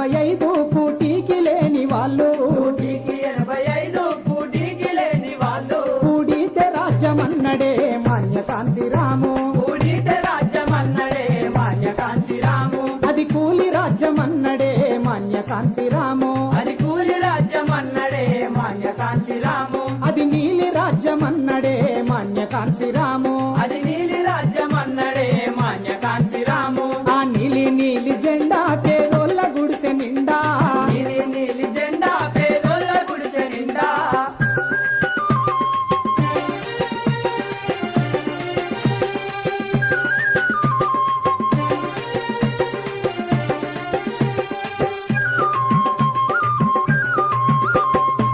85 కూటికి లేని వాళ్ళు కూటికి 85 కూటికి లేని వాళ్ళు కూడితే రాజ్యమన్నడే మాన్యకాంతిరాము కూడితే రాజ్యమన్నడే మాన్యకాంతిరాము అది కూలి రాజ్యమన్నడే మాన్యకాంతిరాము అది కూలి రాజ్యమన్నడే మాన్యకాంతిరాము అది నీలి రాజ్యమన్నడే మాన్యకాంతిరాము అది నీలి రాజ్యమన్నడే మాన్యకాంతిరాము ఆ నీలి నీలి జెండా పేదోళ్ళ గుడిసె నిండా నీలి నీలి జెండా పేదోళ్ళ గుడిసె నిండా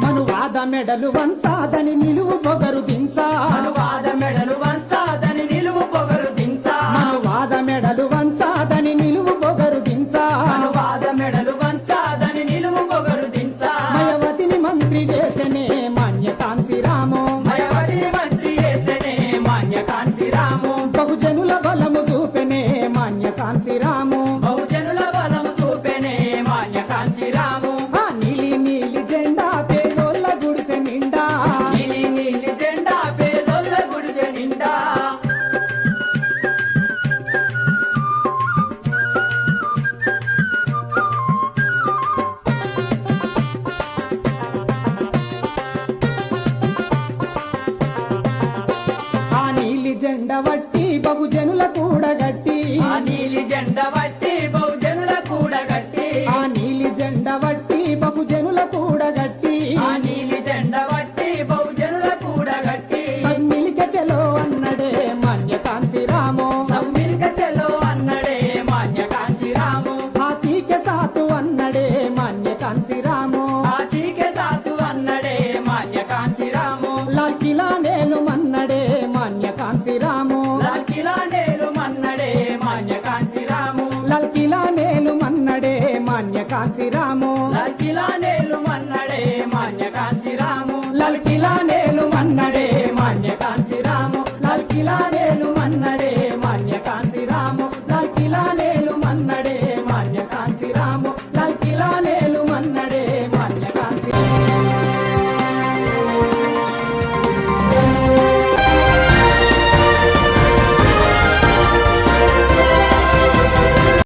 మనువాద మెడలు వంచాదని నిలువు పొగరు దించా అనువాద మెడలు వంచాదని నిలువు పొగరు దించా మనువాద మెడలు వంచాదని నిలువు పొగరు దించా అనువాద మెడలు వంచాదని నిలువు పొగరు దించా మయవతిని మంత్రి చేసనే మాన్యకాంతిరాము మయవతిని మంత్రి చేసనే మాన్యకాంతిరాము బహుజనుల బలము చూపెనే మాన్యకాంతిరాము బహుజనుల బలము చూపెనే మాన్యకాంతిరాము ఆ నీలి నీలి జెండా పేదోళ్ళ గుడిసె నిండా నీలి నీలి జెండా పేదోళ్ళ గుడిసె నిండా ఆ నీలి జెండ వట్టి బహుజనుల కూడగట్టి ఆ నీలి జెండా వట్టి బహుజనుల కూడగట్టి ఆ నీలి జెండ వట్టి బహుజనుల కూడగట్టి ఆ నీలి జెండా వట్టి బహుజనుల కూడగట్టి సమ్మిలిక చెలో అన్నడే మాన్యకాంతిరాము సమ్మిల్క చెలో అన్నడే మాన్యకాంతిరాము హాతీకే సాతు అన్నడే మాన్యకాంతిరాము ఆచీకే సాతు అన్నడే మాన్యకాంతిరాము లాల్ కిలా నేలు మన్నడే మాన్యకాంతిరాము లాల్ కిలా నేలు మన్నడే మాన్యకాంతిరాము లాల్ కిలా నేలు మన్నడే మాన్యకాంతిరాము లాల్ కిలా నేలు మన్నడే మాన్యకాంతిరాము లాల్ కిలా నేలు మన్నడే మాన్యకాంతిరాము లాల్ కిలా నేలు మన్నడే మాన్యకాంతిరాము లాల్ కిలా